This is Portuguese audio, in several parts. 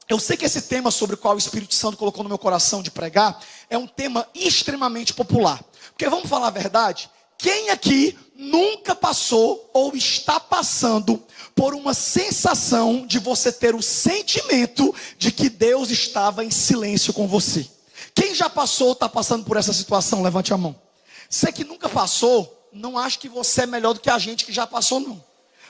Eu sei que esse tema sobre o qual o Espírito Santo colocou no meu coração de pregar é um tema extremamente popular. Porque vamos falar a verdade, quem aqui nunca passou ou está passando por uma sensação de você ter o sentimento de que Deus estava em silêncio com você? Quem já passou ou está passando por essa situação? Levante a mão. Você que nunca passou, não acho que você é melhor do que a gente que já passou, não.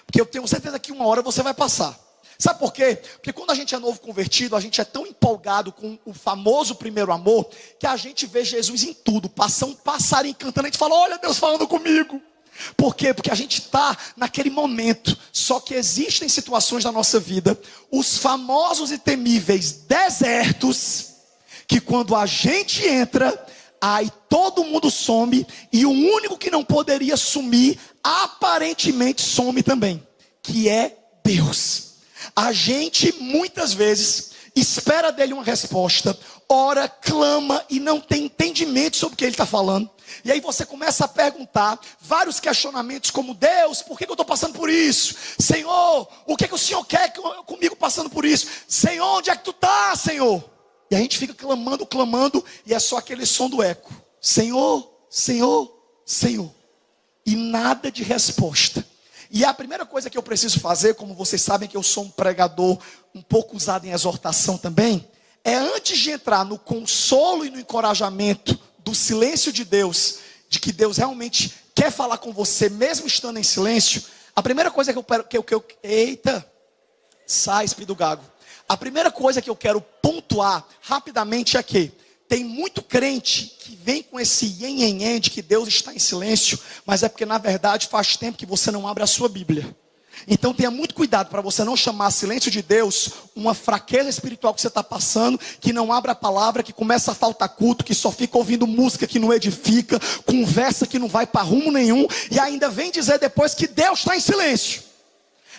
Porque eu tenho certeza que uma hora você vai passar. Sabe por quê? Porque quando a gente é novo convertido, a gente é tão empolgado com o famoso primeiro amor, que a gente vê Jesus em tudo. Passa um passarinho cantando, a gente fala, olha Deus falando comigo. Por quê? Porque a gente está naquele momento. Só que existem situações da nossa vida, os famosos e temíveis desertos, que quando a gente entra, aí todo mundo some, e o único que não poderia sumir, aparentemente some também, que é Deus. A gente muitas vezes espera dele uma resposta, ora, clama e não tem entendimento sobre o que ele está falando. E aí você começa a perguntar vários questionamentos como: Deus, por que eu estou passando por isso? Senhor, o que o Senhor quer comigo passando por isso? Senhor, onde é que tu está, Senhor? E a gente fica clamando, e é só aquele som do eco: Senhor, Senhor, Senhor. E nada de resposta. E a primeira coisa que eu preciso fazer, como vocês sabem que eu sou um pregador um pouco usado em exortação também, é antes de entrar no consolo e no encorajamento do silêncio de Deus, de que Deus realmente quer falar com você, mesmo estando em silêncio, a primeira coisa sai, espírito gago. A primeira coisa que eu quero pontuar rapidamente é que tem muito crente que vem com esse ien de que Deus está em silêncio, mas é porque na verdade faz tempo que você não abre a sua Bíblia. Então tenha muito cuidado para você não chamar silêncio de Deus uma fraqueza espiritual que você está passando, que não abre a palavra, que começa a faltar culto, que só fica ouvindo música que não edifica, conversa que não vai para rumo nenhum, e ainda vem dizer depois que Deus está em silêncio.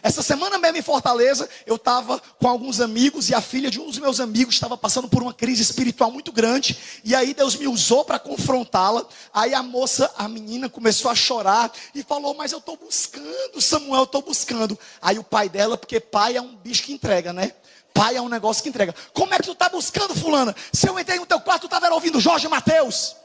Essa semana mesmo em Fortaleza, eu estava com alguns amigos, e a filha de um dos meus amigos estava passando por uma crise espiritual muito grande, e aí Deus me usou para confrontá-la. Aí a menina começou a chorar e falou: mas eu estou buscando, Samuel, eu estou buscando. Aí o pai dela, porque pai é um bicho que entrega, né? Pai é um negócio que entrega. Como é que tu está buscando, fulana? Se eu entrei no teu quarto, tu estava ouvindo Jorge Mateus.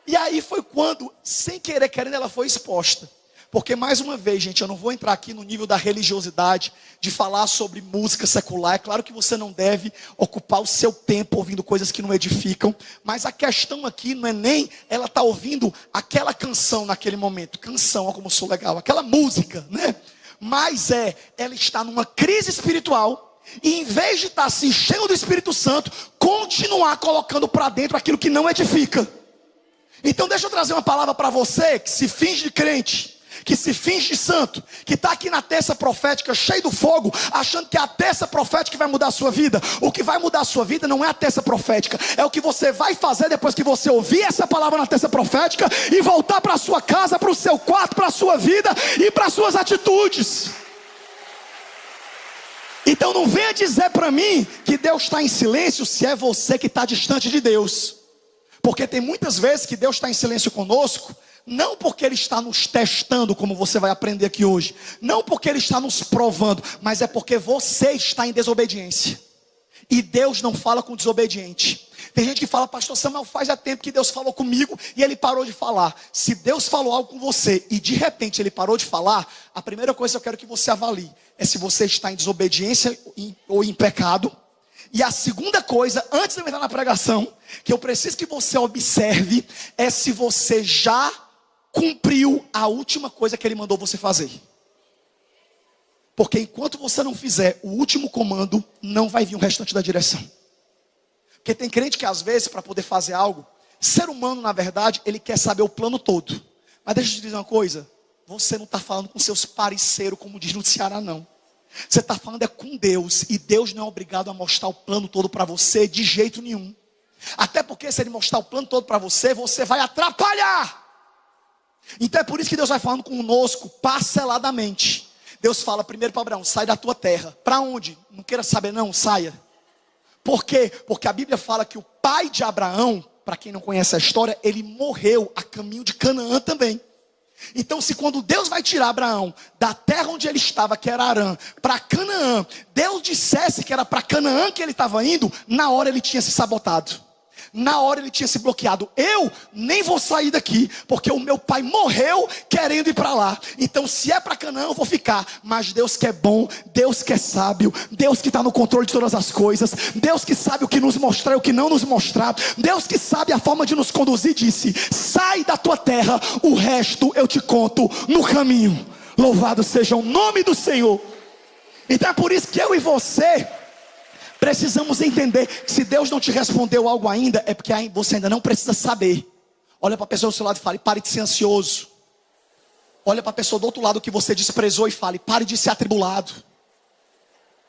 E aí foi quando, sem querer querendo, ela foi exposta. Porque mais uma vez, gente, eu não vou entrar aqui no nível da religiosidade, de falar sobre música secular. É claro que você não deve ocupar o seu tempo ouvindo coisas que não edificam. Mas a questão aqui não é nem ela estar ouvindo aquela canção naquele momento. Canção, olha como eu sou legal. Aquela música, né? Mas ela está numa crise espiritual. E em vez de estar se enchendo do Espírito Santo, continuar colocando para dentro aquilo que não edifica. Então deixa eu trazer uma palavra para você que se finge de crente, que se finge de santo, que está aqui na terça profética, cheio do fogo, achando que é a terça profética que vai mudar a sua vida. O que vai mudar a sua vida não é a terça profética, é o que você vai fazer depois que você ouvir essa palavra na terça profética e voltar para a sua casa, para o seu quarto, para a sua vida e para as suas atitudes. Então não venha dizer para mim que Deus está em silêncio se é você que está distante de Deus. Porque tem muitas vezes que Deus está em silêncio conosco, não porque Ele está nos testando, como você vai aprender aqui hoje, não porque Ele está nos provando, mas é porque você está em desobediência. E Deus não fala com desobediente. Tem gente que fala: pastor Samuel, faz tempo que Deus falou comigo e Ele parou de falar. Se Deus falou algo com você e de repente Ele parou de falar, a primeira coisa que eu quero que você avalie é se você está em desobediência ou em pecado. E a segunda coisa, antes de eu entrar na pregação, que eu preciso que você observe, é se você já cumpriu a última coisa que Ele mandou você fazer. Porque enquanto você não fizer o último comando, não vai vir o restante da direção. Porque tem crente que às vezes, para poder fazer algo, ser humano na verdade, ele quer saber o plano todo. Mas deixa eu te dizer uma coisa, você não está falando com seus parceiros, como diz no Ceará, não. Você está falando com Deus, e Deus não é obrigado a mostrar o plano todo para você de jeito nenhum. Até porque se Ele mostrar o plano todo para você, você vai atrapalhar. Então é por isso que Deus vai falando conosco parceladamente. Deus fala primeiro para Abraão: sai da tua terra. Para onde? Não queira saber não, saia. Por quê? Porque a Bíblia fala que o pai de Abraão, para quem não conhece a história, ele morreu a caminho de Canaã também. Então, se quando Deus vai tirar Abraão da terra onde ele estava, que era Harã, para Canaã, Deus dissesse que era para Canaã que ele estava indo, na hora ele tinha se sabotado. Na hora ele tinha se bloqueado. Eu nem vou sair daqui, porque o meu pai morreu querendo ir para lá. Então, se é para Canaã, eu vou ficar. Mas Deus que é bom, Deus que é sábio, Deus que está no controle de todas as coisas, Deus que sabe o que nos mostrar e o que não nos mostrar, Deus que sabe a forma de nos conduzir, disse: sai da tua terra, o resto eu te conto no caminho. Louvado seja o nome do Senhor. Então é por isso que eu e você precisamos entender que se Deus não te respondeu algo ainda, é porque você ainda não precisa saber. Olha para a pessoa do seu lado e fale: pare de ser ansioso. Olha para a pessoa do outro lado que você desprezou e fale: pare de ser atribulado.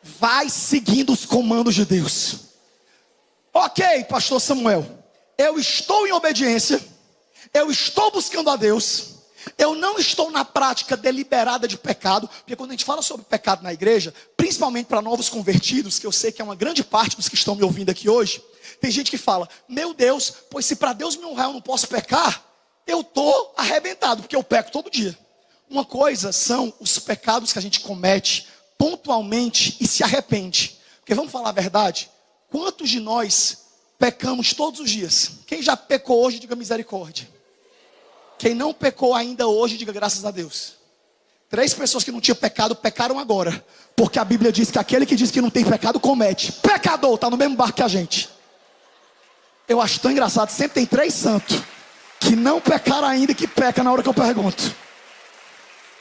Vai seguindo os comandos de Deus. Ok, pastor Samuel, eu estou em obediência, eu estou buscando a Deus, eu não estou na prática deliberada de pecado, porque quando a gente fala sobre pecado na igreja, principalmente para novos convertidos, que eu sei que é uma grande parte dos que estão me ouvindo aqui hoje, tem gente que fala: meu Deus, pois se para Deus me honrar eu não posso pecar, eu estou arrebentado, porque eu peco todo dia. Uma coisa são os pecados que a gente comete pontualmente e se arrepende. Porque vamos falar a verdade, quantos de nós pecamos todos os dias? Quem já pecou hoje, diga misericórdia. Quem não pecou ainda hoje, diga graças a Deus. 3 pessoas que não tinham pecado, pecaram agora. Porque a Bíblia diz que aquele que diz que não tem pecado, comete. Pecador, está no mesmo barco que a gente. Eu acho tão engraçado, sempre tem 3 santos que não pecaram ainda e que pecam na hora que eu pergunto.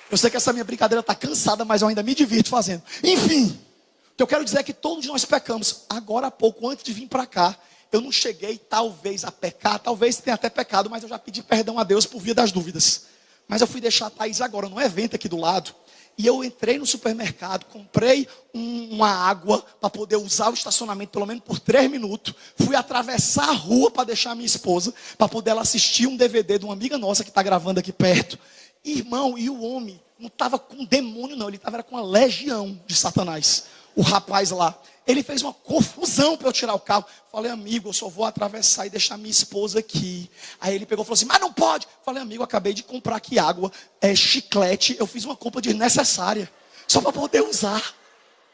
Eu sei que essa minha brincadeira está cansada, mas eu ainda me divirto fazendo. Enfim, o que eu quero dizer é que todos nós pecamos. Agora há pouco, antes de vir para cá, eu não cheguei talvez a pecar, talvez tenha até pecado, mas eu já pedi perdão a Deus por via das dúvidas. Mas eu fui deixar a Thaís agora num evento aqui do lado, e eu entrei no supermercado, comprei uma água para poder usar o estacionamento pelo menos por 3 minutos, fui atravessar a rua para deixar a minha esposa, para poder ela assistir um DVD de uma amiga nossa que está gravando aqui perto. Irmão, e o homem não estava com demônio não, ele estava com uma legião de Satanás. O rapaz lá, ele fez uma confusão para eu tirar o carro. Falei: amigo, eu só vou atravessar e deixar minha esposa aqui. Aí ele pegou e falou assim: mas não pode. Falei: amigo, acabei de comprar aqui água, chiclete, eu fiz uma compra desnecessária, só para poder usar.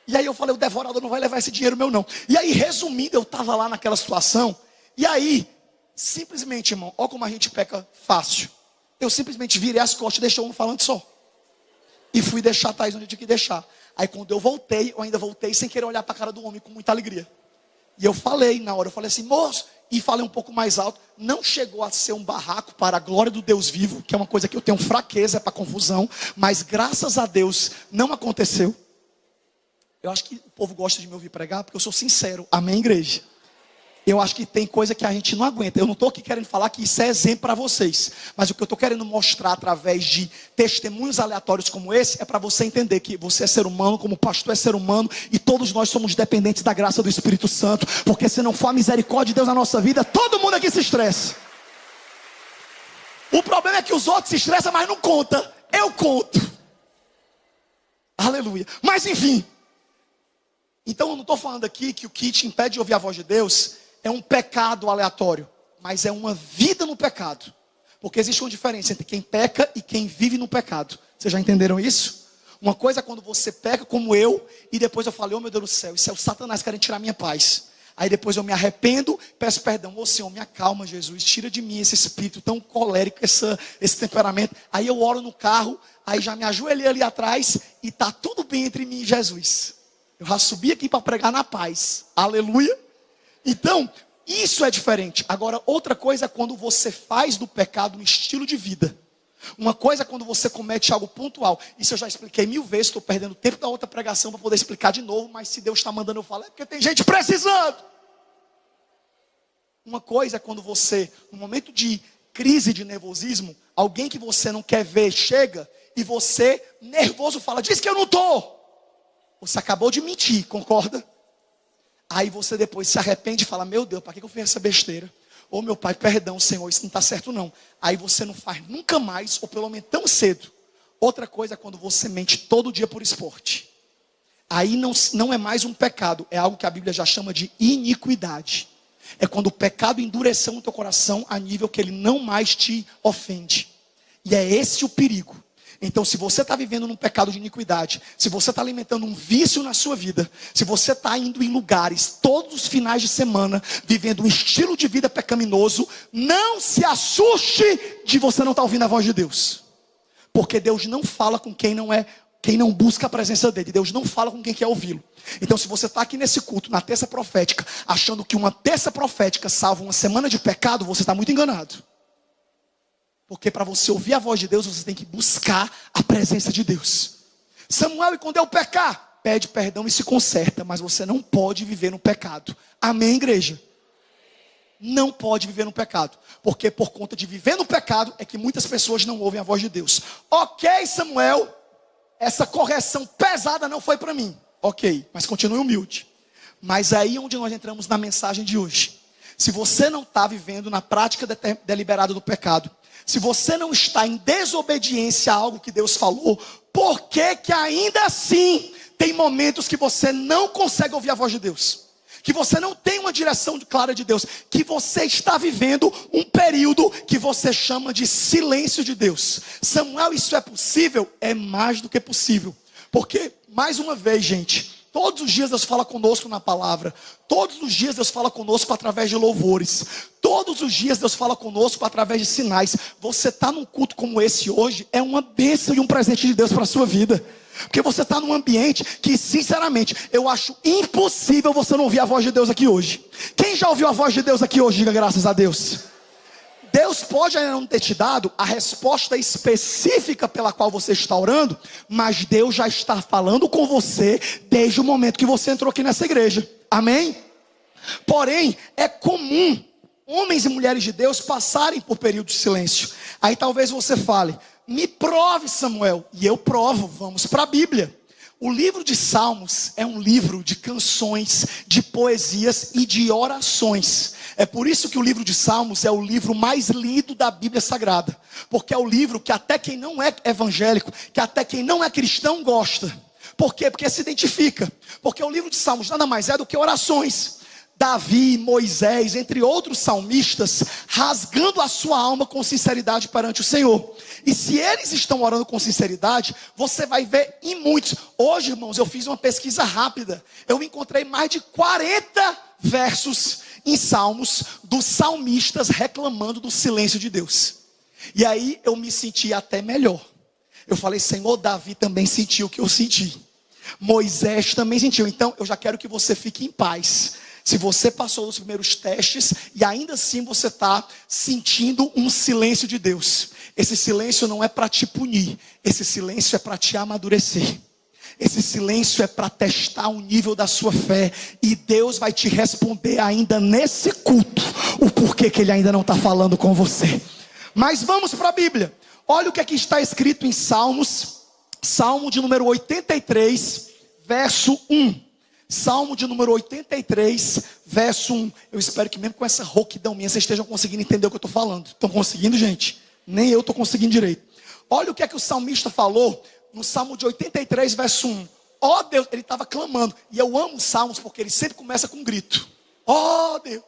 E aí eu falei: o devorador não vai levar esse dinheiro meu não. E aí, resumindo, eu estava lá naquela situação. E aí, simplesmente, irmão, olha como a gente peca fácil. Eu simplesmente virei as costas e deixei um falando só. E fui deixar a Thaís onde eu tinha que deixar. Aí quando eu voltei, eu ainda voltei sem querer olhar para a cara do homem com muita alegria. E eu falei na hora, eu falei assim: moço, e falei um pouco mais alto. Não chegou a ser um barraco para a glória do Deus vivo, que é uma coisa que eu tenho fraqueza, é para confusão. Mas graças a Deus não aconteceu. Eu acho que o povo gosta de me ouvir pregar, porque eu sou sincero. Amém, igreja? Eu acho que tem coisa que a gente não aguenta. Eu não estou aqui querendo falar que isso é exemplo para vocês. Mas o que eu estou querendo mostrar através de testemunhos aleatórios como esse, é para você entender que você é ser humano, como o pastor é ser humano, e todos nós somos dependentes da graça do Espírito Santo. Porque se não for a misericórdia de Deus na nossa vida, todo mundo aqui se estressa. O problema é que os outros se estressam, mas não conta. Eu conto. Aleluia. Mas enfim. Então eu não estou falando aqui que o que te impede de ouvir a voz de Deus é um pecado aleatório, mas é uma vida no pecado. Porque existe uma diferença entre quem peca e quem vive no pecado. Vocês já entenderam isso? Uma coisa é quando você peca como eu, e depois eu falo: oh meu Deus do céu, isso é o Satanás querendo tirar minha paz. Aí depois eu me arrependo, peço perdão: ô Senhor, me acalma, Jesus, tira de mim esse espírito tão colérico, esse temperamento. Aí eu oro no carro, aí já me ajoelhei ali atrás, e está tudo bem entre mim e Jesus. Eu já subi aqui para pregar na paz. Aleluia. Então, isso é diferente. Agora, outra coisa é quando você faz do pecado um estilo de vida. Uma coisa é quando você comete algo pontual. Isso eu já expliquei 1000 vezes. Estou perdendo tempo da outra pregação para poder explicar de novo. Mas se Deus está mandando eu falar, é porque tem gente precisando. Uma coisa é quando você, no momento de crise de nervosismo, alguém que você não quer ver chega e você, nervoso, fala: diz que eu não estou. Você acabou de mentir, concorda? Aí você depois se arrepende e fala: meu Deus, para que eu fiz essa besteira? Ô meu pai, perdão, Senhor, isso não está certo não. Aí você não faz nunca mais, ou pelo menos tão cedo. Outra coisa é quando você mente todo dia por esporte. Aí não é mais um pecado, é algo que a Bíblia já chama de iniquidade. É quando o pecado endureceu no teu coração a nível que ele não mais te ofende. E é esse o perigo. Então, se você está vivendo num pecado de iniquidade, se você está alimentando um vício na sua vida, se você está indo em lugares todos os finais de semana, vivendo um estilo de vida pecaminoso, não se assuste de você não estar ouvindo a voz de Deus. Porque Deus não fala com quem não busca a presença dele. Deus não fala com quem quer ouvi-lo. Então, se você está aqui nesse culto, na terça profética, achando que uma terça profética salva uma semana de pecado, você está muito enganado. Porque para você ouvir a voz de Deus, você tem que buscar a presença de Deus. Samuel, e quando eu pecar? Pede perdão e se conserta, mas você não pode viver no pecado. Amém, igreja? Não pode viver no pecado. Porque por conta de viver no pecado, é que muitas pessoas não ouvem a voz de Deus. Ok, Samuel, essa correção pesada não foi para mim. Ok, mas continue humilde. Mas aí é onde nós entramos na mensagem de hoje. Se você não está vivendo na prática deliberada do pecado, se você não está em desobediência a algo que Deus falou, por que que ainda assim tem momentos que você não consegue ouvir a voz de Deus? Que você não tem uma direção clara de Deus? Que você está vivendo um período que você chama de silêncio de Deus? Samuel, isso é possível? É mais do que possível. Porque, mais uma vez, gente, todos os dias Deus fala conosco na palavra. Todos os dias Deus fala conosco através de louvores. Todos os dias Deus fala conosco através de sinais. Você está num culto como esse hoje, é uma bênção e um presente de Deus para a sua vida. Porque você está num ambiente que, sinceramente, eu acho impossível você não ouvir a voz de Deus aqui hoje. Quem já ouviu a voz de Deus aqui hoje? Diga graças a Deus. Deus pode ainda não ter te dado a resposta específica pela qual você está orando, mas Deus já está falando com você desde o momento que você entrou aqui nessa igreja. Amém? Porém, é comum homens e mulheres de Deus passarem por período de silêncio. Aí talvez você fale, me prove, Samuel. E eu provo, vamos para a Bíblia. O livro de Salmos é um livro de canções, de poesias e de orações. É por isso que o livro de Salmos é o livro mais lido da Bíblia Sagrada. Porque é o livro que até quem não é evangélico, que até quem não é cristão gosta. Por quê? Porque se identifica. Porque o livro de Salmos nada mais é do que orações. Davi, Moisés, entre outros salmistas, rasgando a sua alma com sinceridade perante o Senhor. E se eles estão orando com sinceridade, você vai ver em muitos. Hoje, irmãos, eu fiz uma pesquisa rápida. Eu encontrei mais de 40 versos em Salmos dos salmistas reclamando do silêncio de Deus. E aí eu me senti até melhor. Eu falei, Senhor, Davi também sentiu o que eu senti. Moisés também sentiu. Então eu já quero que você fique em paz. Se você passou os primeiros testes e ainda assim você está sentindo um silêncio de Deus. Esse silêncio não é para te punir. Esse silêncio é para te amadurecer. Esse silêncio é para testar o nível da sua fé. E Deus vai te responder ainda nesse culto o porquê que Ele ainda não está falando com você. Mas vamos para a Bíblia. Olha o que aqui está escrito em Salmos. Salmo de número 83, verso 1. Salmo de número 83, verso 1. Eu espero que mesmo com essa rouquidão minha, vocês estejam conseguindo entender o que eu estou falando. Estão conseguindo, gente? Nem eu estou conseguindo direito. Olha o que é que o salmista falou no Salmo de 83, verso 1. Ó Deus, ele estava clamando. E eu amo os salmos porque ele sempre começa com um grito. Ó Deus.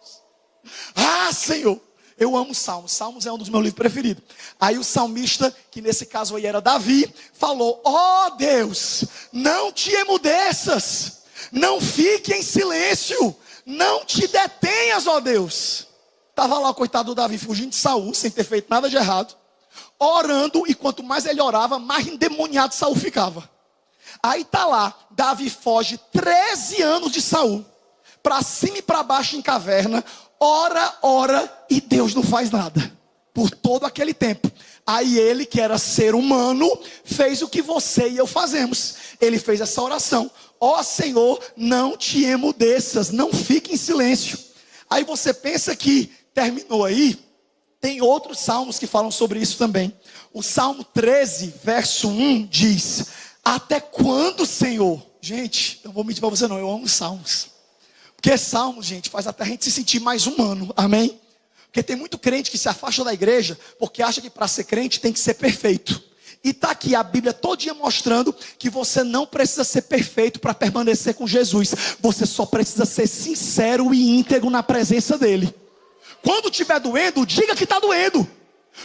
Ah, Senhor. Eu amo salmos. Salmos é um dos meus livros preferidos. Aí o salmista, que nesse caso aí era Davi, falou, ó Deus, não te emudeças. Não fique em silêncio. Não te detenhas, ó Deus. Estava lá o coitado do Davi fugindo de Saul, sem ter feito nada de errado, orando, e quanto mais ele orava, mais endemoniado Saul ficava. Aí está lá, Davi foge 13 anos de Saul, para cima e para baixo em caverna, ora, e Deus não faz nada, por todo aquele tempo. Aí ele, que era ser humano, fez o que você e eu fazemos. Ele fez essa oração. Ó Senhor, não te emudeças, não fique em silêncio. Aí você pensa que terminou aí. Tem outros salmos que falam sobre isso também. O Salmo 13, verso 1 diz, até quando, Senhor? Gente, eu não vou mentir para você não, eu amo os salmos. Porque salmos, gente, faz até a gente se sentir mais humano, amém? Porque tem muito crente que se afasta da igreja porque acha que para ser crente tem que ser perfeito. E está aqui a Bíblia todinha mostrando que você não precisa ser perfeito para permanecer com Jesus. Você só precisa ser sincero e íntegro na presença dele. Quando estiver doendo, diga que está doendo.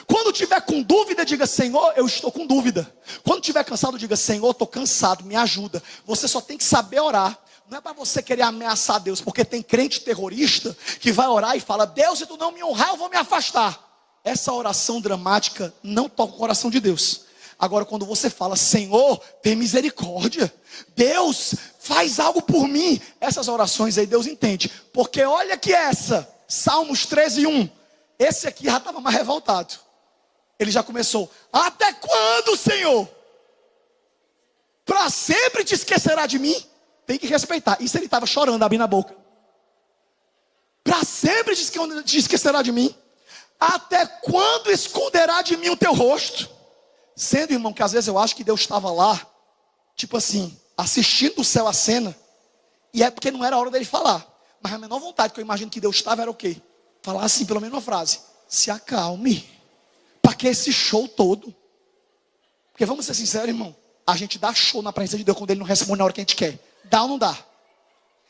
Quando tiver com dúvida, diga: Senhor, eu estou com dúvida. Quando tiver cansado, diga: Senhor, estou cansado, me ajuda. Você só tem que saber orar. Não é para você querer ameaçar Deus, porque tem crente terrorista que vai orar e fala: Deus, se tu não me honrar, eu vou me afastar. Essa oração dramática não toca o coração de Deus. Agora, quando você fala: Senhor, tem misericórdia, Deus, faz algo por mim, essas orações aí Deus entende. Porque olha que essa, Salmos 13:1, esse aqui já estava mais revoltado. Ele já começou: até quando, Senhor? Para sempre te esquecerá de mim? Tem que respeitar. Isso ele estava chorando, abrindo a boca. Para sempre te esquecerá de mim? Até quando esconderá de mim o teu rosto? Sendo, irmão, que às vezes eu acho que Deus estava lá, tipo assim, assistindo o céu a cena, e é porque não era a hora dele falar. Mas a menor vontade que eu imagino que Deus estava era o quê? Falar assim, pelo menos uma frase: se acalme. Para que esse show todo? Porque vamos ser sinceros, irmão, a gente dá show na presença de Deus quando Ele não responde na hora que a gente quer. Dá ou não dá?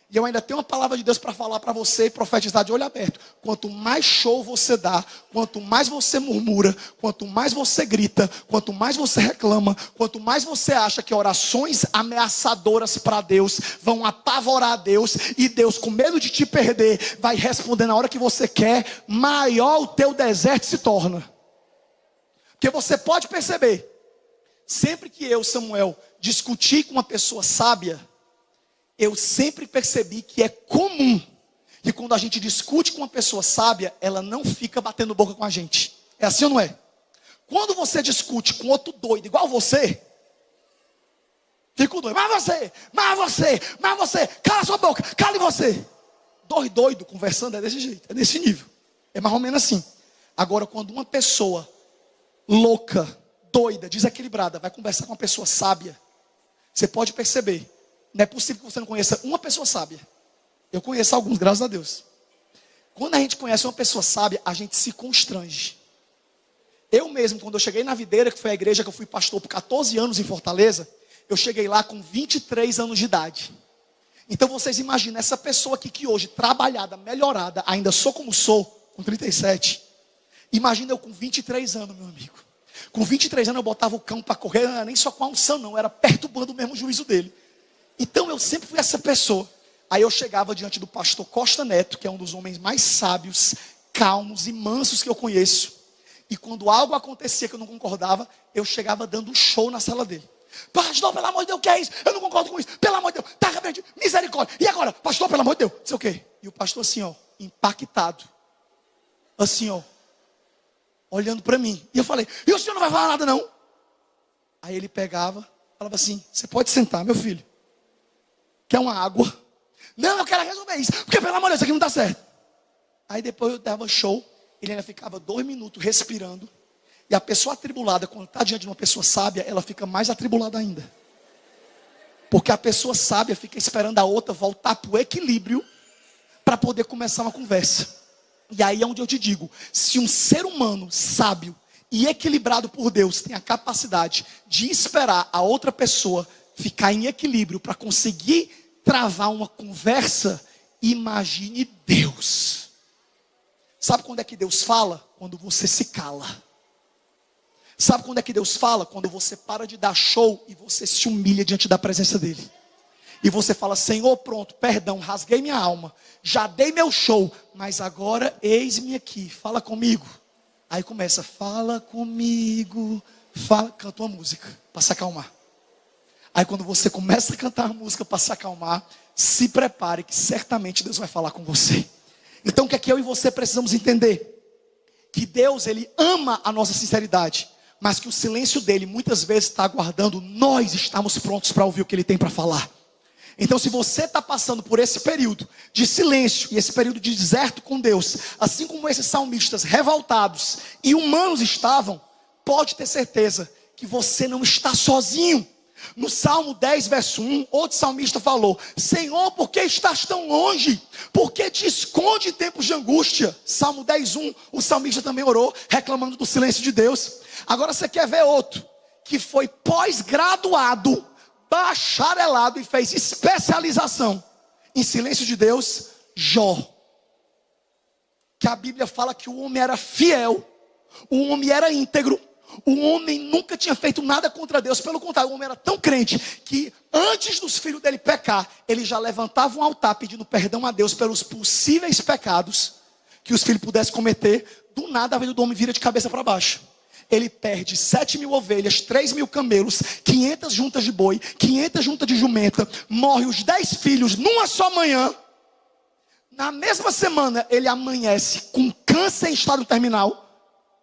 E eu ainda tenho uma palavra de Deus para falar para você e profetizar de olho aberto. Quanto mais show você dá, quanto mais você murmura, quanto mais você grita, quanto mais você reclama, quanto mais você acha que orações ameaçadoras para Deus vão apavorar a Deus, e Deus, com medo de te perder, vai responder na hora que você quer, maior o teu deserto se torna. Porque você pode perceber, sempre que eu, Samuel, discuti com uma pessoa sábia, eu sempre percebi que é comum que quando a gente discute com uma pessoa sábia, ela não fica batendo boca com a gente. É assim ou não é? Quando você discute com outro doido igual você, fica o doido: mas você, cala sua boca, cale você. Dois doidos conversando é desse jeito, é desse nível. É mais ou menos assim. Agora, quando uma pessoa louca, doida, desequilibrada vai conversar com uma pessoa sábia, você pode perceber. Não é possível que você não conheça uma pessoa sábia. Eu conheço alguns, graças a Deus. Quando a gente conhece uma pessoa sábia, a gente se constrange. Eu mesmo, quando eu cheguei na Videira, que foi a igreja que eu fui pastor por 14 anos em Fortaleza, eu cheguei lá com 23 anos de idade. Então vocês imaginam, essa pessoa aqui que hoje, trabalhada, melhorada, ainda sou como sou, com 37. Imagina eu com 23 anos, meu amigo. Com 23 anos eu botava o cão para correr, não era nem só com a unção não, era perturbando mesmo o juízo dele. Então eu sempre fui essa pessoa. Aí eu chegava diante do pastor Costa Neto, que é um dos homens mais sábios, calmos e mansos que eu conheço. E quando algo acontecia que eu não concordava, eu chegava dando um show na sala dele. Pastor, pelo amor de Deus, o que é isso? Eu não concordo com isso. Pelo amor de Deus, tá repreendendo, misericórdia. E agora? Pastor, pelo amor de Deus, não sei o quê. E o pastor assim, ó, impactado. Assim, ó, olhando para mim. E eu falei: e o senhor não vai falar nada não? Aí ele pegava, falava assim: você pode sentar, meu filho. Quer uma água? Não, eu quero resolver isso, porque pelo amor de Deus, isso aqui não dá certo. Aí depois eu dava show, ele ainda ficava 2 minutos respirando. E a pessoa atribulada, quando está diante de uma pessoa sábia, ela fica mais atribulada ainda. Porque a pessoa sábia fica esperando a outra voltar para o equilíbrio, para poder começar uma conversa. E aí é onde eu te digo, se um ser humano sábio e equilibrado por Deus tem a capacidade de esperar a outra pessoa ficar em equilíbrio para conseguir travar uma conversa, imagine Deus. Sabe quando é que Deus fala? Quando você se cala. Sabe quando é que Deus fala? Quando você para de dar show e você se humilha diante da presença dele. E você fala: Senhor, pronto, perdão, rasguei minha alma, já dei meu show, mas agora eis-me aqui, fala comigo. Aí começa: fala comigo, fala, canta uma música para se acalmar. Aí quando você começa a cantar a música para se acalmar, se prepare que certamente Deus vai falar com você. Então o que é que eu e você precisamos entender? Que Deus, Ele ama a nossa sinceridade, mas que o silêncio dele muitas vezes está aguardando nós estarmos prontos para ouvir o que Ele tem para falar. Então se você está passando por esse período de silêncio e esse período de deserto com Deus, assim como esses salmistas revoltados e humanos estavam, pode ter certeza que você não está sozinho. No Salmo 10, verso 1, outro salmista falou: Senhor, por que estás tão longe? Por que te esconde em tempos de angústia? Salmo 10, 1, o salmista também orou, reclamando do silêncio de Deus. Agora você quer ver outro, que foi pós-graduado, bacharelado e fez especialização em silêncio de Deus? Jó. Que a Bíblia fala que o homem era fiel, O homem era íntegro. O homem nunca tinha feito nada contra Deus. Pelo contrário, o homem era tão crente que antes dos filhos dele pecar, ele já levantava um altar pedindo perdão a Deus pelos possíveis pecados que os filhos pudessem cometer. Do nada a vida do homem vira de cabeça para baixo. Ele perde 7.000 ovelhas, 3.000 camelos, 500 juntas de boi, 500 juntas de jumenta. Morre os 10 filhos numa só manhã. Na mesma semana ele amanhece com câncer em estado terminal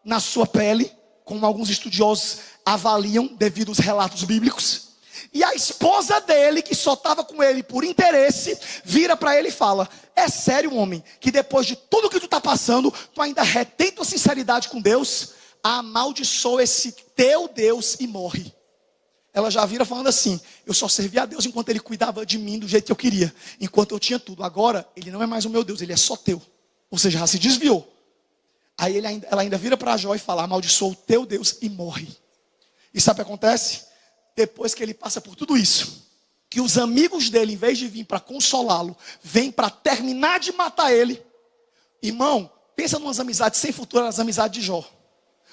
na sua pele, como alguns estudiosos avaliam devido aos relatos bíblicos. E a esposa dele, que só estava com ele por interesse, vira para ele e fala: é sério, homem, que depois de tudo que tu está passando, tu ainda retém tua sinceridade com Deus? Amaldiçoa esse teu Deus e morre. Ela já vira falando assim: eu só servia a Deus enquanto ele cuidava de mim do jeito que eu queria, enquanto eu tinha tudo. Agora ele não é mais o meu Deus, ele é só teu. Ou seja, já se desviou. Aí ela ainda vira para Jó e fala: amaldiçoa o teu Deus e morre. E sabe o que acontece? Depois que ele passa por tudo isso, que os amigos dele, em vez de vir para consolá-lo, vêm para terminar de matar ele. Irmão, pensa numas amizades sem futuro, as amizades de Jó.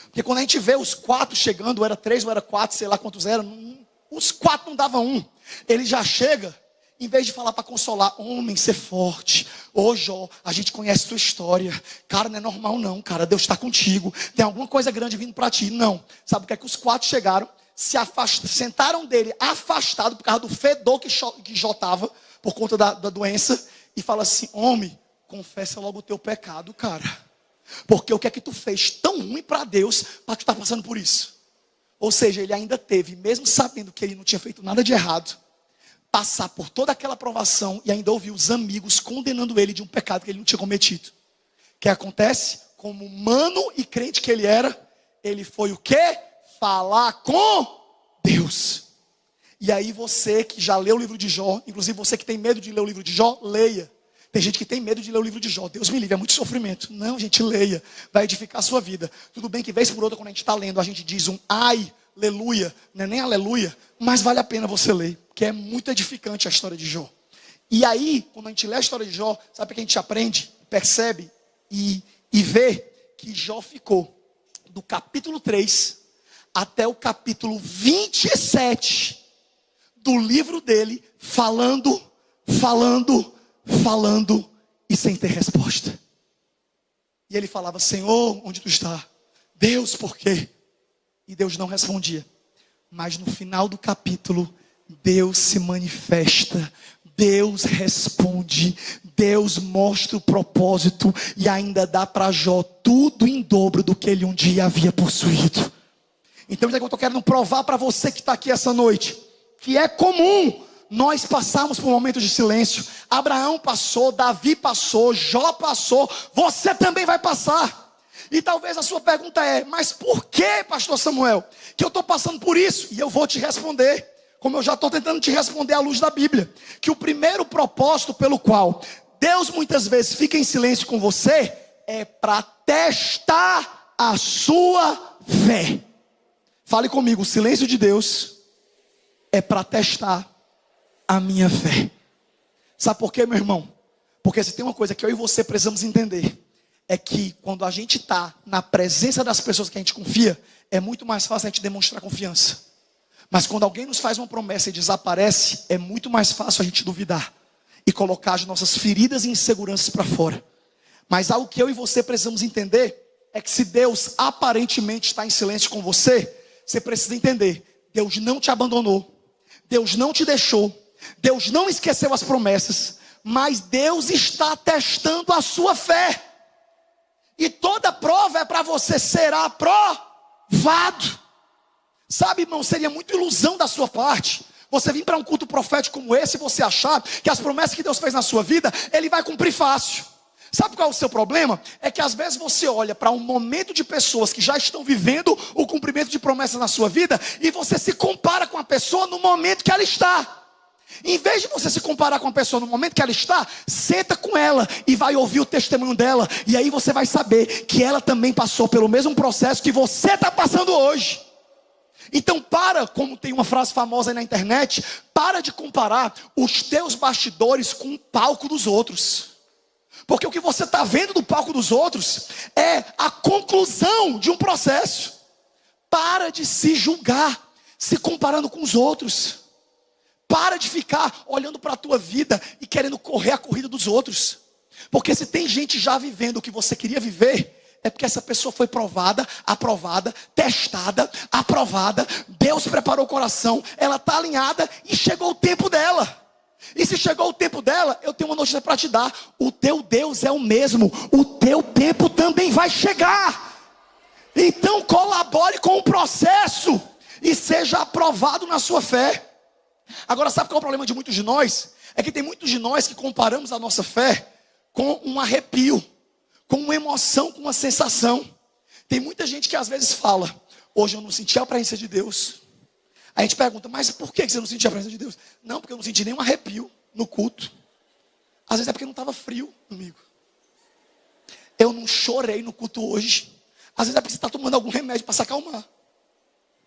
Porque quando a gente vê os 4 chegando, ou era 3 ou era 4, sei lá quantos eram, os 4 não davam 1. Ele já chega, em vez de falar para consolar: homem, ser forte. Ô Jó, a gente conhece tua história. Cara, não é normal não, cara, Deus está contigo. Tem alguma coisa grande vindo para ti. Não. Sabe o que é que os 4 chegaram? Sentaram dele, afastado por causa do fedor que Jó estava, por conta da doença. E fala assim: homem, confessa logo o teu pecado, cara. Porque o que é que tu fez tão ruim para Deus, para tu estar passando por isso? Ou seja, ele ainda teve, mesmo sabendo que ele não tinha feito nada de errado, passar por toda aquela provação e ainda ouvir os amigos condenando ele de um pecado que ele não tinha cometido. O que acontece? Como humano e crente que ele era, ele foi o quê? Falar com Deus. E aí você que já leu o livro de Jó, inclusive você que tem medo de ler o livro de Jó, leia. Tem gente que tem medo de ler o livro de Jó. Deus me livre, é muito sofrimento. Não, gente, leia. Vai edificar a sua vida. Tudo bem que vez por outra, quando a gente está lendo, a gente diz um ai, aleluia. Não é nem aleluia, mas vale a pena você ler. Porque é muito edificante a história de Jó. E aí, quando a gente lê a história de Jó, sabe o que a gente aprende, percebe e vê? Que Jó ficou do capítulo 3 até o capítulo 27 do livro dele, falando e sem ter resposta. E ele falava: Senhor, onde tu está? Deus, por quê? E Deus não respondia. Mas no final do capítulo, Deus se manifesta, Deus responde, Deus mostra o propósito e ainda dá para Jó tudo em dobro do que ele um dia havia possuído. Então, é que eu estou querendo provar para você que está aqui essa noite, que é comum nós passarmos por momentos de silêncio. Abraão passou, Davi passou, Jó passou, você também vai passar. E talvez a sua pergunta é: mas por que, pastor Samuel, que eu estou passando por isso? E eu vou te responder, como eu já estou tentando te responder à luz da Bíblia, que o primeiro propósito pelo qual Deus muitas vezes fica em silêncio com você é para testar a sua fé. Fale comigo: o silêncio de Deus é para testar a minha fé. Sabe por quê, meu irmão? Porque se tem uma coisa que eu e você precisamos entender, é que quando a gente está na presença das pessoas que a gente confia, é muito mais fácil a gente demonstrar confiança. Mas quando alguém nos faz uma promessa e desaparece, é muito mais fácil a gente duvidar e colocar as nossas feridas e inseguranças para fora. Mas algo que eu e você precisamos entender é que se Deus aparentemente está em silêncio com você, você precisa entender: Deus não te abandonou, Deus não te deixou, Deus não esqueceu as promessas, mas Deus está testando a sua fé. E toda prova é para você ser aprovado. Sabe, irmão, seria muito ilusão da sua parte você vir para um culto profético como esse e você achar que as promessas que Deus fez na sua vida, Ele vai cumprir fácil. Sabe qual é o seu problema? É que às vezes você olha para um momento de pessoas que já estão vivendo o cumprimento de promessas na sua vida e você se compara com a pessoa no momento que ela está. Em vez de você se comparar com a pessoa no momento que ela está, senta com ela e vai ouvir o testemunho dela. E aí você vai saber que ela também passou pelo mesmo processo que você está passando hoje. Então como tem uma frase famosa aí na internet, para de comparar os teus bastidores com o palco dos outros. Porque o que você está vendo do palco dos outros é a conclusão de um processo. Para de se julgar, se comparando com os outros. Para de ficar olhando para a tua vida e querendo correr a corrida dos outros. Porque se tem gente já vivendo o que você queria viver, é porque essa pessoa foi provada, aprovada, testada, aprovada. Deus preparou o coração, ela está alinhada e chegou o tempo dela. E se chegou o tempo dela, eu tenho uma notícia para te dar. O teu Deus é o mesmo, o teu tempo também vai chegar. Então colabore com o processo e seja aprovado na sua fé. Agora, sabe qual é o problema de muitos de nós? É que tem muitos de nós que comparamos a nossa fé com um arrepio, com uma emoção, com uma sensação. Tem muita gente que às vezes fala: hoje eu não senti a presença de Deus. A gente pergunta: mas por que você não sentiu a presença de Deus? Não, porque eu não senti nenhum arrepio no culto. Às vezes é porque não estava frio comigo. Eu não chorei no culto hoje. Às vezes é porque você está tomando algum remédio para se acalmar.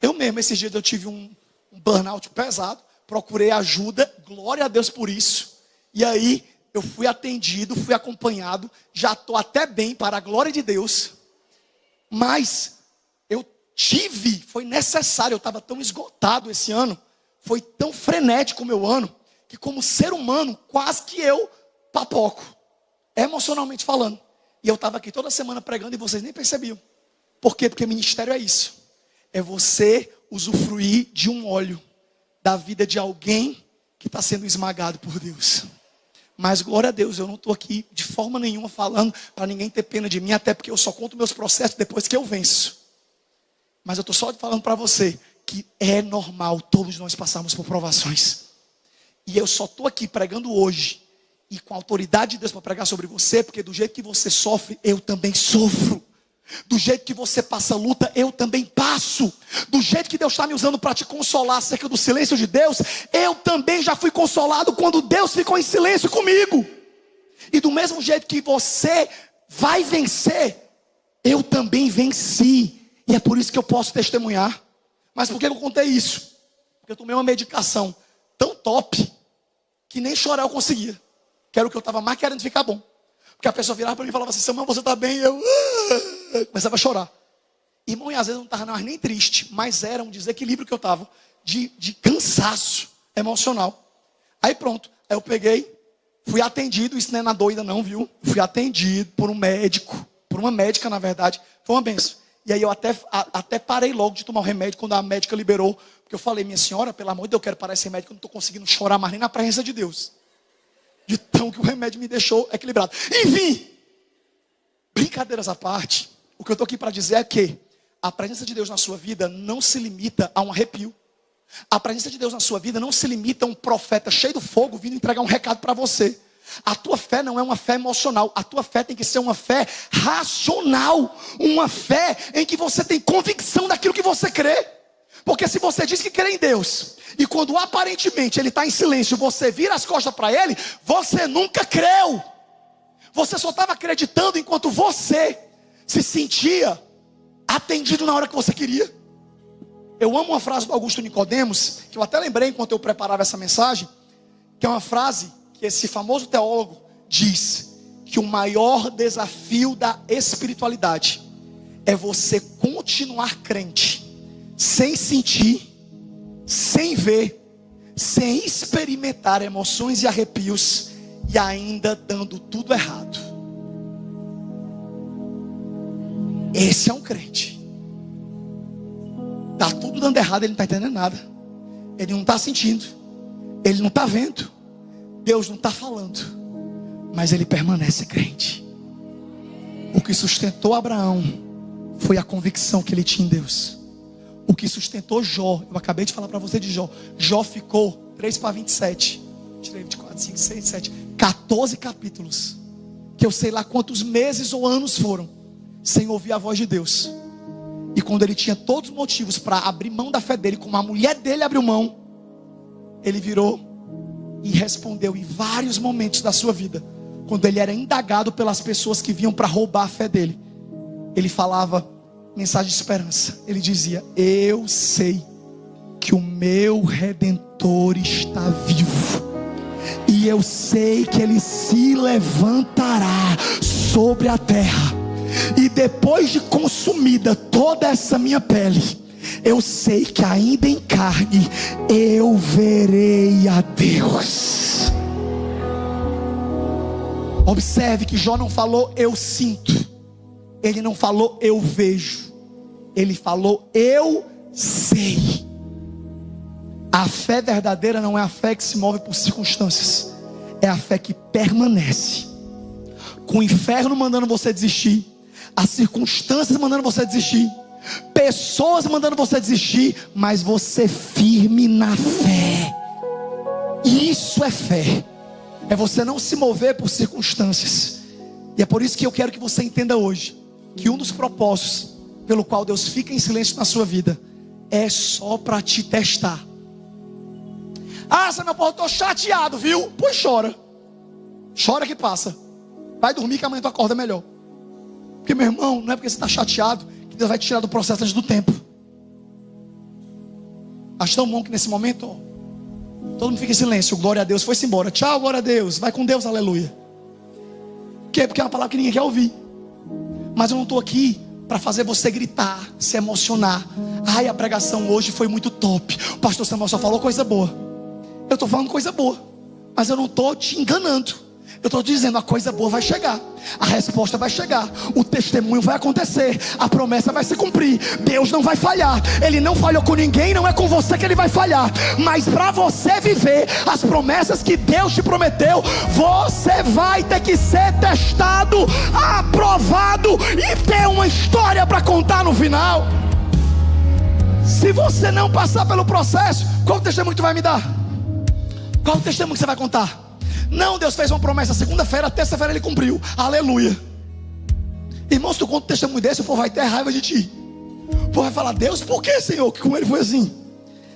Eu mesmo, esses dias eu tive um burnout pesado. Procurei ajuda, glória a Deus por isso. E aí eu fui atendido, fui acompanhado. Já estou até bem, para a glória de Deus. Mas foi necessário, eu estava tão esgotado esse ano. Foi tão frenético o meu ano, que como ser humano, quase que eu papoco. Emocionalmente falando. E eu estava aqui toda semana pregando e vocês nem percebiam. Por quê? Porque ministério é isso. É você usufruir de um óleo da vida de alguém que está sendo esmagado por Deus. Mas glória a Deus, eu não estou aqui de forma nenhuma falando para ninguém ter pena de mim, até porque eu só conto meus processos depois que eu venço. Mas eu estou só falando para você que é normal todos nós passarmos por provações. E eu só estou aqui pregando hoje e com a autoridade de Deus para pregar sobre você, porque do jeito que você sofre, eu também sofro. Do jeito que você passa luta, eu também passo. Do jeito que Deus está me usando para te consolar acerca do silêncio de Deus, eu também já fui consolado quando Deus ficou em silêncio comigo. E do mesmo jeito que você vai vencer, eu também venci. E é por isso que eu posso testemunhar. Mas por que eu contei isso? Porque eu tomei uma medicação tão top que nem chorar eu conseguia. Que era o que eu estava mais querendo ficar bom. Porque a pessoa virava para mim e falava assim: Samuel, você está bem? E eu começava a chorar. Irmão, e às vezes eu não estava nem triste, mas era um desequilíbrio que eu estava de cansaço emocional. Aí pronto, aí eu peguei, fui atendido. Isso não é na doida não, viu? Fui atendido por um médico, por uma médica na verdade. Foi uma benção. E aí eu até parei logo de tomar o remédio quando a médica liberou. Porque eu falei: minha senhora, pelo amor de Deus, eu quero parar esse remédio, que eu não estou conseguindo chorar mais nem na presença de Deus. De tão que o remédio me deixou equilibrado. Enfim, brincadeiras à parte, o que eu estou aqui para dizer é que a presença de Deus na sua vida não se limita a um arrepio. A presença de Deus na sua vida não se limita a um profeta cheio do fogo vindo entregar um recado para você. A tua fé não é uma fé emocional. A tua fé tem que ser uma fé racional. Uma fé em que você tem convicção daquilo que você crê. Porque se você diz que crê em Deus, e quando aparentemente Ele está em silêncio, você vira as costas para Ele, você nunca creu. Você só estava acreditando enquanto você se sentia atendido na hora que você queria. Eu amo uma frase do Augusto Nicodemos, que eu até lembrei enquanto eu preparava essa mensagem, que é uma frase que esse famoso teólogo diz que o maior desafio da espiritualidade é você continuar crente, sem sentir, sem ver, sem experimentar emoções e arrepios, e ainda dando tudo errado. Esse é um crente. Está tudo dando errado, ele não está entendendo nada. Ele não está sentindo. Ele não está vendo. Deus não está falando. Mas ele permanece crente. O que sustentou Abraão foi a convicção que ele tinha em Deus. O que sustentou Jó, eu acabei de falar para você de Jó. Jó ficou 3 para 27. Tirei 24, 5, 6, 7. 14 capítulos. Que eu sei lá quantos meses ou anos foram sem ouvir a voz de Deus. E quando ele tinha todos os motivos para abrir mão da fé dele, como a mulher dele abriu mão, ele virou e respondeu em vários momentos da sua vida. Quando ele era indagado pelas pessoas que vinham para roubar a fé dele, ele falava mensagem de esperança. Ele dizia: eu sei que o meu Redentor está vivo. e eu sei que ele se levantará sobre a terra, e depois de consumida toda essa minha pele, eu sei que ainda em carne eu verei a Deus. Observe que Jó não falou eu sinto, ele não falou eu vejo, ele falou eu sei. A fé verdadeira não é a fé que se move por circunstâncias, é a fé que permanece. Com o inferno mandando você desistir, as circunstâncias mandando você desistir, pessoas mandando você desistir, mas você firme na fé. Isso é fé, é você não se mover por circunstâncias. E é por isso que eu quero que você entenda hoje que um dos propósitos pelo qual Deus fica em silêncio na sua vida é só para te testar. Ah, Samuel, eu estou chateado, viu? Pois chora, chora que passa. Vai dormir que amanhã tu acorda melhor. Porque, meu irmão, não é porque você está chateado que Deus vai te tirar do processo antes do tempo. Acho tão bom que nesse momento, ó, todo mundo fica em silêncio. Glória a Deus, foi-se embora. Tchau, glória a Deus. Vai com Deus, aleluia. Por quê? Porque é uma palavra que ninguém quer ouvir. Mas eu não estou aqui para fazer você gritar, se emocionar. Ai, a pregação hoje foi muito top. O pastor Samuel só falou coisa boa. Eu estou falando coisa boa, mas eu não estou te enganando. Eu estou dizendo, a coisa boa vai chegar, a resposta vai chegar, o testemunho vai acontecer, a promessa vai se cumprir. Deus não vai falhar, Ele não falhou com ninguém, não é com você que Ele vai falhar. Mas para você viver as promessas que Deus te prometeu, você vai ter que ser testado, aprovado e ter uma história para contar no final. Se você não passar pelo processo, qual o testemunho que tu vai me dar? Qual o testemunho que você vai contar? Não, Deus fez uma promessa segunda-feira, terça-feira Ele cumpriu, aleluia. Irmão, se tu conta um testemunho desse, o povo vai ter raiva de ti. O povo vai falar, Deus, por que, Senhor, que com ele foi assim?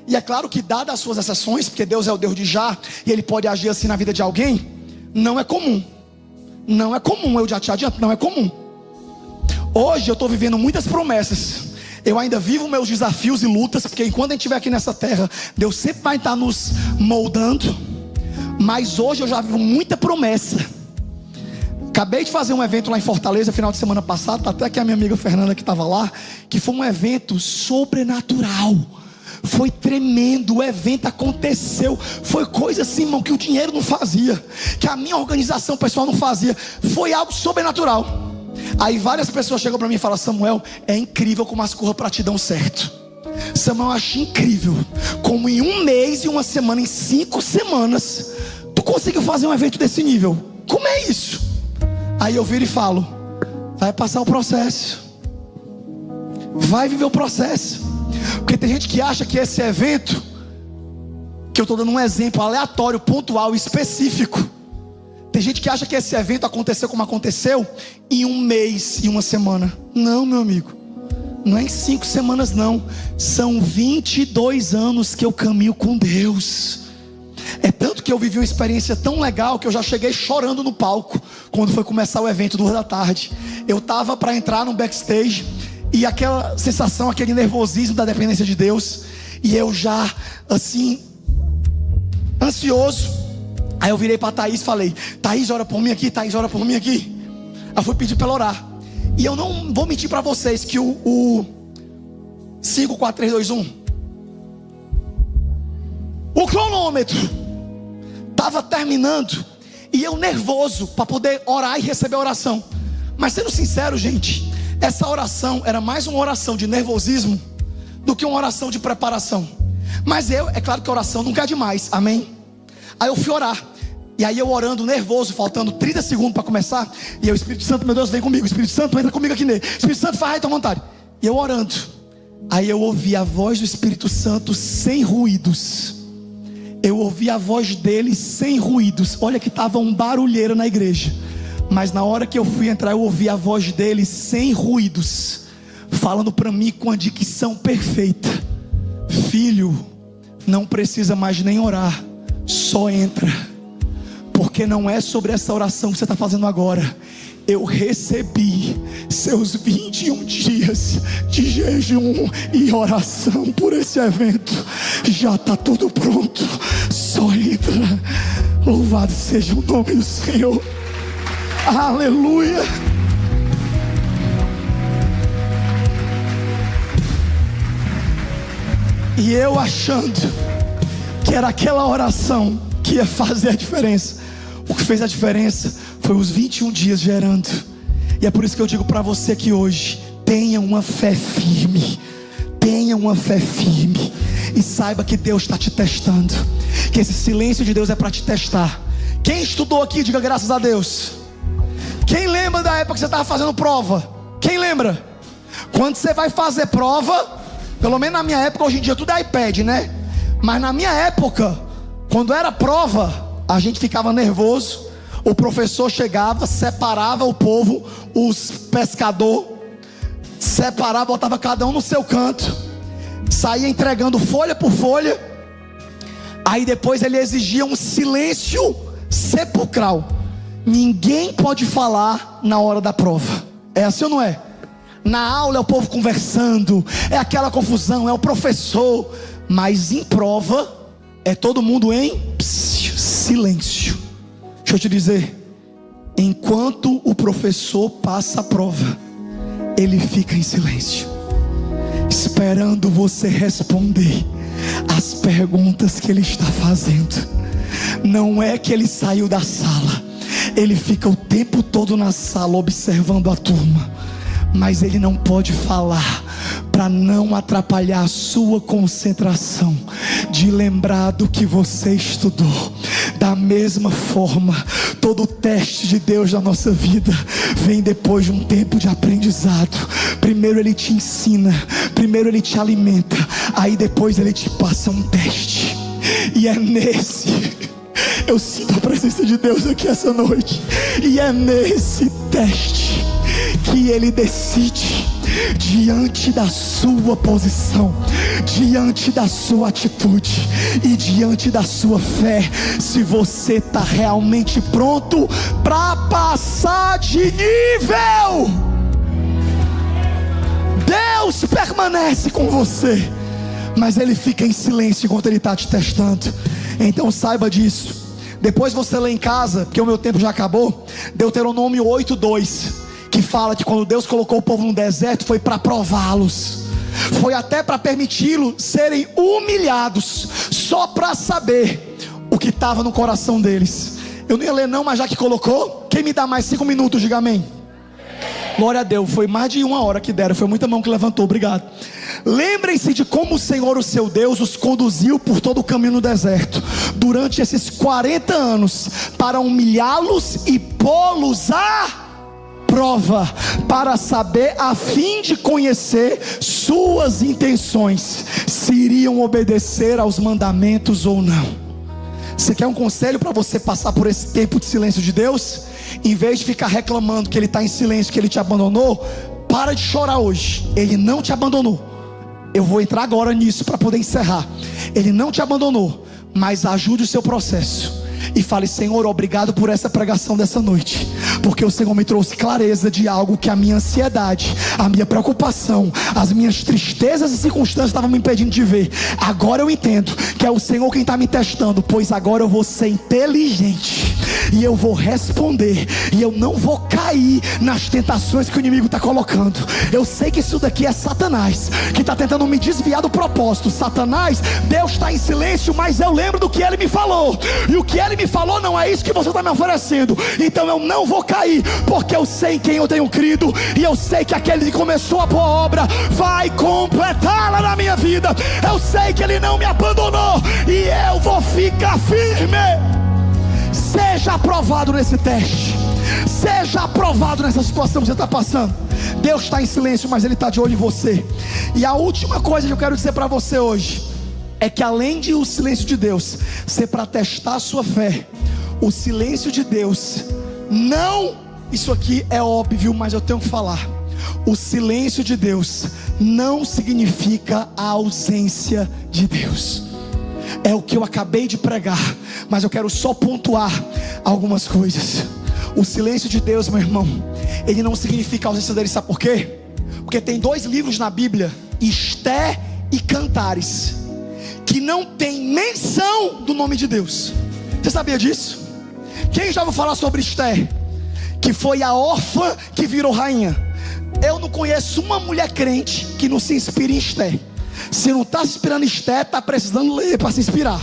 E é claro que, dadas as suas exceções, porque Deus é o Deus de já, e Ele pode agir assim na vida de alguém, não é comum. Não é comum, eu já te adianto, não é comum. Hoje eu estou vivendo muitas promessas. Eu ainda vivo meus desafios e lutas, porque enquanto a gente estiver aqui nessa terra, Deus sempre vai estar nos moldando. Mas hoje eu já vivo muita promessa. Acabei de fazer um evento lá em Fortaleza, final de semana passado, tá até aqui a minha amiga Fernanda que estava lá, que foi um evento sobrenatural. Foi tremendo, o evento aconteceu. Foi coisa assim, irmão, que o dinheiro não fazia, que a minha organização pessoal não fazia. Foi algo sobrenatural. Aí várias pessoas chegam para mim e falam, Samuel, é incrível como as coisas para ti dão certo. Samuel, eu achei incrível como em um mês e uma semana, em 5 semanas, tu conseguiu fazer um evento desse nível. Como é isso? Aí eu viro e falo, vai passar o processo, vai viver o processo. Porque tem gente que acha que esse evento, que eu estou dando um exemplo aleatório, pontual, específico, tem gente que acha que esse evento aconteceu como aconteceu em um mês e uma semana. Não, meu amigo, não é em 5 semanas não. São 22 anos que eu caminho com Deus. É tanto que eu vivi uma experiência tão legal que eu já cheguei chorando no palco quando foi começar o evento 2 da tarde. Eu estava para entrar no backstage, e aquela sensação, aquele nervosismo da dependência de Deus, e eu já assim, ansioso. Aí eu virei para Thaís e falei, Thaís, ora por mim aqui, Thaís, ora por mim aqui. Aí eu fui pedir para ela orar. E eu não vou mentir para vocês que o 5, 4, 3, 2, 1, o cronômetro estava terminando, e eu nervoso para poder orar e receber a oração. Mas sendo sincero, gente, essa oração era mais uma oração de nervosismo do que uma oração de preparação. Mas é claro que a oração nunca é demais, amém? Aí eu fui orar, e aí eu orando nervoso, faltando 30 segundos para começar, e o Espírito Santo, meu Deus, vem comigo, Espírito Santo, entra comigo aqui nele, Espírito Santo, faz aí tua vontade. E eu orando, aí eu ouvi a voz do Espírito Santo sem ruídos. Eu ouvi a voz dele sem ruídos. Olha que estava um barulheiro na igreja, mas na hora que eu fui entrar, eu ouvi a voz dele sem ruídos, falando para mim com a dicção perfeita: filho, não precisa mais nem orar, só entra, porque não é sobre essa oração que você está fazendo agora. Eu recebi seus 21 dias de jejum e oração por esse evento. Já está tudo pronto, só entra. Louvado seja o nome do Senhor. Aleluia. E eu achando que era aquela oração que ia fazer a diferença. O que fez a diferença foi os 21 dias gerando. E é por isso que eu digo para você que hoje: tenha uma fé firme. Tenha uma fé firme. E saiba que Deus está te testando. Que esse silêncio de Deus é para te testar. Quem estudou aqui, diga graças a Deus. Quem lembra da época que você estava fazendo prova? Quem lembra? Quando você vai fazer prova, pelo menos na minha época, hoje em dia tudo é iPad, né? Mas na minha época, quando era prova, a gente ficava nervoso. O professor chegava, separava o povo, os pescadores, separava, botava cada um no seu canto, saía entregando folha por folha. Aí depois ele exigia um silêncio sepulcral. Ninguém pode falar na hora da prova. É assim ou não é? Na aula é o povo conversando, é aquela confusão, é o professor. Mas em prova é todo mundo em silêncio. Deixa eu te dizer, enquanto o professor passa a prova, ele fica em silêncio, esperando você responder as perguntas que ele está fazendo. Não é que ele saiu da sala, ele fica o tempo todo na sala observando a turma, mas ele não pode falar, para não atrapalhar a sua concentração de lembrar do que você estudou. Da mesma forma, todo teste de Deus na nossa vida vem depois de um tempo de aprendizado. Primeiro ele te ensina, primeiro ele te alimenta, aí depois ele te passa um teste. E é nesse, eu sinto a presença de Deus aqui essa noite, e é nesse teste que ele decide, diante da sua posição, diante da sua atitude e diante da sua fé, se você está realmente pronto para passar de nível. Deus permanece com você, mas ele fica em silêncio enquanto ele está te testando. Então saiba disso. Depois você lê em casa, porque o meu tempo já acabou, Deuteronômio 8:2, que fala que quando Deus colocou o povo no deserto, foi para prová-los, foi até para permiti-los serem humilhados, só para saber o que estava no coração deles. Eu não ia ler não, mas já que colocou, quem me dá mais 5 minutos, diga amém. Glória a Deus, foi mais de 1 hora que deram, foi muita mão que levantou, obrigado. Lembrem-se de como o Senhor, o seu Deus, os conduziu por todo o caminho no deserto, durante esses 40 anos, para humilhá-los e pô-los a prova, para saber, a fim de conhecer suas intenções, se iriam obedecer aos mandamentos ou não. Você quer um conselho para você passar por esse tempo de silêncio de Deus? Em vez de ficar reclamando que Ele está em silêncio, que Ele te abandonou, para de chorar hoje. Ele não te abandonou. Eu vou entrar agora nisso para poder encerrar. Ele não te abandonou, mas ajude o seu processo e fale: Senhor, obrigado por essa pregação dessa noite, porque o Senhor me trouxe clareza de algo que a minha ansiedade, a minha preocupação, as minhas tristezas e circunstâncias estavam me impedindo de ver. Agora eu entendo que é o Senhor quem está me testando, pois agora eu vou ser inteligente e eu vou responder, e eu não vou cair nas tentações que o inimigo está colocando. Eu sei que isso daqui é Satanás que está tentando me desviar do propósito. Satanás, Deus está em silêncio, mas eu lembro do que ele me falou, e o que ele me falou não é isso que você está me oferecendo. Então eu não vou cair, porque eu sei em quem eu tenho crido, e eu sei que aquele que começou a boa obra vai completá-la na minha vida. Eu sei que ele não me abandonou, e eu vou ficar firme. Seja aprovado nesse teste, seja aprovado nessa situação que você está passando. Deus está em silêncio, mas Ele está de olho em você. E a última coisa que eu quero dizer para você hoje é que, além de o silêncio de Deus ser para testar a sua fé, o silêncio de Deus não, isso aqui é óbvio, mas eu tenho que falar, o silêncio de Deus não significa a ausência de Deus. É o que eu acabei de pregar, mas eu quero só pontuar algumas coisas. O silêncio de Deus, meu irmão, ele não significa a ausência dele. Sabe por quê? Porque tem 2 livros na Bíblia, Esté e Cantares, que não tem menção do nome de Deus. Você sabia disso? Quem já ouviu falar sobre Esther? Que foi a órfã que virou rainha. Eu não conheço uma mulher crente que não se inspire em Esther. Se não está se inspirando em Esther, está precisando ler para se inspirar.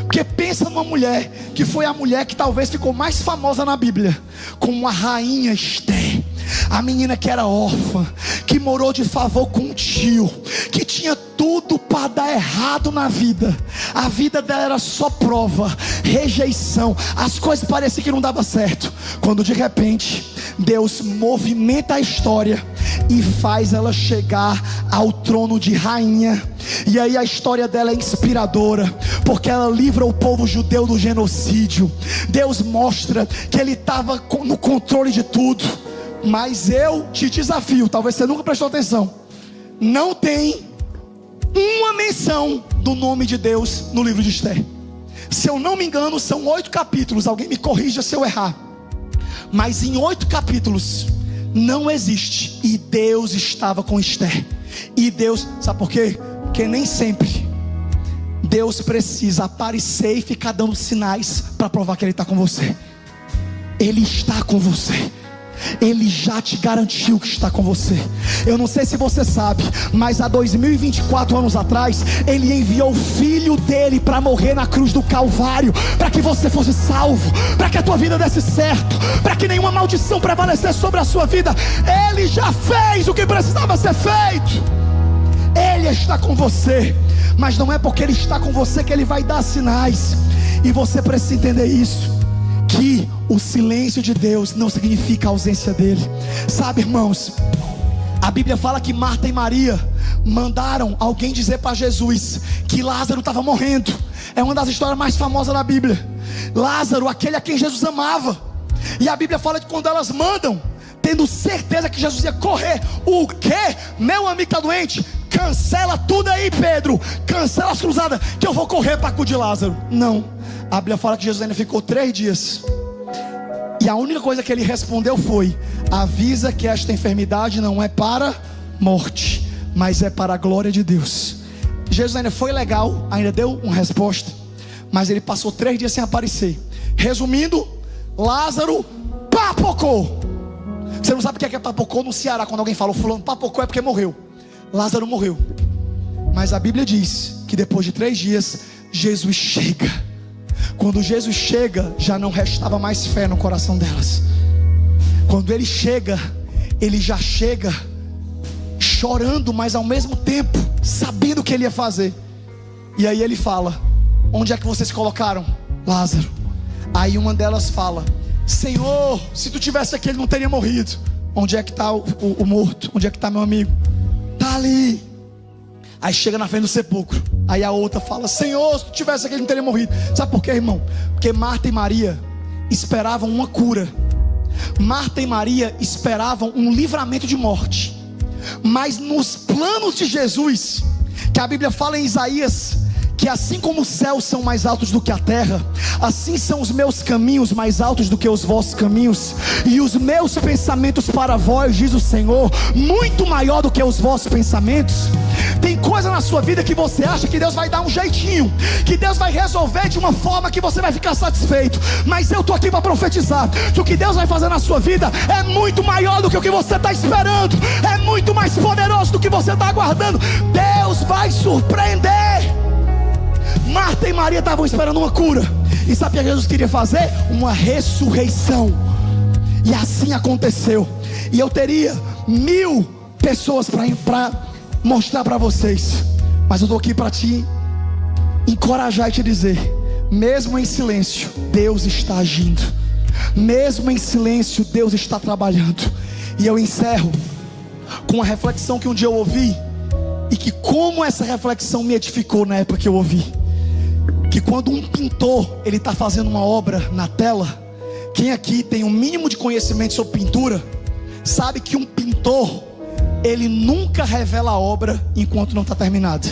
Porque pensa numa mulher que foi a mulher que talvez ficou mais famosa na Bíblia, como a rainha Esther. A menina que era órfã, que morou de favor com um tio, que tinha tudo para dar errado na vida. A vida dela era só prova, rejeição. As coisas pareciam que não davam certo. Quando de repente Deus movimenta a história e faz ela chegar ao trono de rainha. E aí a história dela é inspiradora, porque ela livra o povo judeu do genocídio. Deus mostra que Ele estava no controle de tudo. Mas eu te desafio, talvez você nunca prestou atenção, não tem uma menção do nome de Deus no livro de Esther. Se eu não me engano, são 8 capítulos. Alguém me corrija se eu errar, mas em 8 capítulos não existe "e Deus estava com Esther". E Deus, sabe por quê? Porque nem sempre Deus precisa aparecer e ficar dando sinais para provar que Ele está com você. Ele está com você. Ele já te garantiu que está com você. Eu não sei se você sabe, mas há 2024 anos atrás, Ele enviou o Filho dele para morrer na cruz do Calvário, para que você fosse salvo, para que a tua vida desse certo, para que nenhuma maldição prevalecesse sobre a sua vida. Ele já fez o que precisava ser feito. Ele está com você, mas não é porque Ele está com você que Ele vai dar sinais. E você precisa entender isso, que o silêncio de Deus não significa a ausência dele. Sabe, irmãos, a Bíblia fala que Marta e Maria mandaram alguém dizer para Jesus que Lázaro estava morrendo. É uma das histórias mais famosas da Bíblia. Lázaro, aquele a quem Jesus amava. E a Bíblia fala que quando elas mandam, tendo certeza que Jesus ia correr, o quê? Meu amigo está doente? Cancela tudo aí, Pedro. Cancela as cruzadas, que eu vou correr para acudir Lázaro. Não, a Bíblia fala que Jesus ainda ficou 3 dias. E a única coisa que ele respondeu foi: avisa que esta enfermidade não é para morte, mas é para a glória de Deus. Jesus ainda foi legal, ainda deu uma resposta, mas ele passou 3 dias sem aparecer. Resumindo, Lázaro papocou. Você não sabe o que é papocou no Ceará? Quando alguém fala fulano papocou, é porque morreu. Lázaro morreu. Mas a Bíblia diz que depois de 3 dias Jesus chega. Quando Jesus chega, já não restava mais fé no coração delas. Quando Ele chega, Ele já chega chorando, mas ao mesmo tempo sabendo o que Ele ia fazer. E aí Ele fala: onde é que vocês colocaram Lázaro? Aí uma delas fala: Senhor, se tu tivesse aqui ele não teria morrido. Onde é que está o morto? Onde é que está meu amigo? Está ali. Aí chega na frente do sepulcro. Aí a outra fala: Senhor, se tu tivesse aqui ele não teria morrido. Sabe por quê, irmão? Porque Marta e Maria esperavam uma cura. Marta e Maria esperavam um livramento de morte. Mas nos planos de Jesus, que a Bíblia fala em Isaías, que assim como os céus são mais altos do que a terra, assim são os meus caminhos mais altos do que os vossos caminhos, e os meus pensamentos para vós, diz o Senhor, muito maior do que os vossos pensamentos. Tem coisa na sua vida que você acha que Deus vai dar um jeitinho, que Deus vai resolver de uma forma que você vai ficar satisfeito. Mas eu estou aqui para profetizar que o que Deus vai fazer na sua vida é muito maior do que o que você está esperando, é muito mais poderoso do que você está aguardando. Deus vai surpreender. Marta e Maria estavam esperando uma cura, e sabe o que Jesus queria fazer? Uma ressurreição. E assim aconteceu. E eu teria 1000 pessoas para mostrar para vocês, mas eu estou aqui para te encorajar e te dizer: mesmo em silêncio, Deus está agindo. Mesmo em silêncio, Deus está trabalhando. E eu encerro com uma reflexão que um dia eu ouvi, e que como essa reflexão me edificou na época que eu ouvi. Que quando um pintor ele está fazendo uma obra na tela, quem aqui tem um mínimo de conhecimento sobre pintura sabe que um pintor ele nunca revela a obra enquanto não está terminada.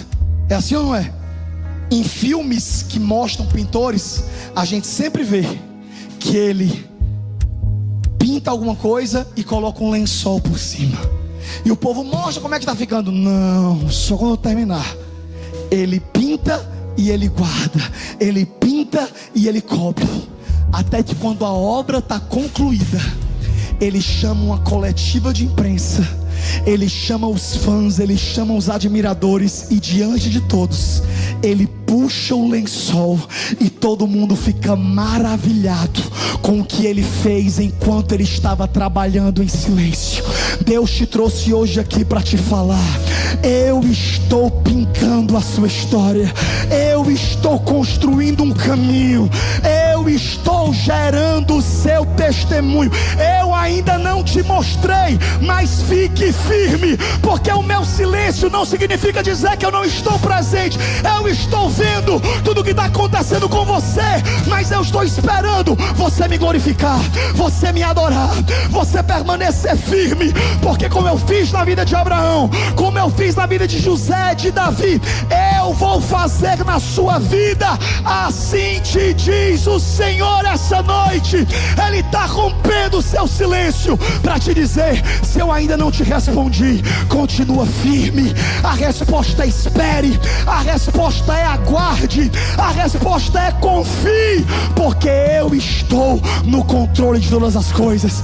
É assim ou não é? Em filmes que mostram pintores, a gente sempre vê que ele pinta alguma coisa e coloca um lençol por cima, e o povo mostra como é que está ficando. Não, só quando terminar. Ele pinta e Ele guarda, Ele pinta e Ele cobre, até que quando a obra está concluída, Ele chama uma coletiva de imprensa, Ele chama os fãs, Ele chama os admiradores, e diante de todos Ele puxa o lençol, e todo mundo fica maravilhado com o que Ele fez enquanto Ele estava trabalhando em silêncio. Deus te trouxe hoje aqui para te falar: eu estou pintando a sua história, eu estou construindo um caminho, eu estou gerando o seu testemunho. Eu ainda não te mostrei, mas fique firme, porque o meu silêncio não significa dizer que eu não estou presente. Eu estou vendo tudo o que está acontecendo com você, mas eu estou esperando você me glorificar, você me adorar, você permanecer firme, porque como eu fiz na vida de Abraão, como eu fiz na vida de José, de Davi, eu vou fazer na sua vida. Assim te diz o Senhor essa noite. Ele está rompendo o seu silêncio para te dizer: se eu ainda não te respondi, continua firme. A resposta é espere, a resposta é aguarde, a resposta é confie, porque eu estou no controle de todas as coisas.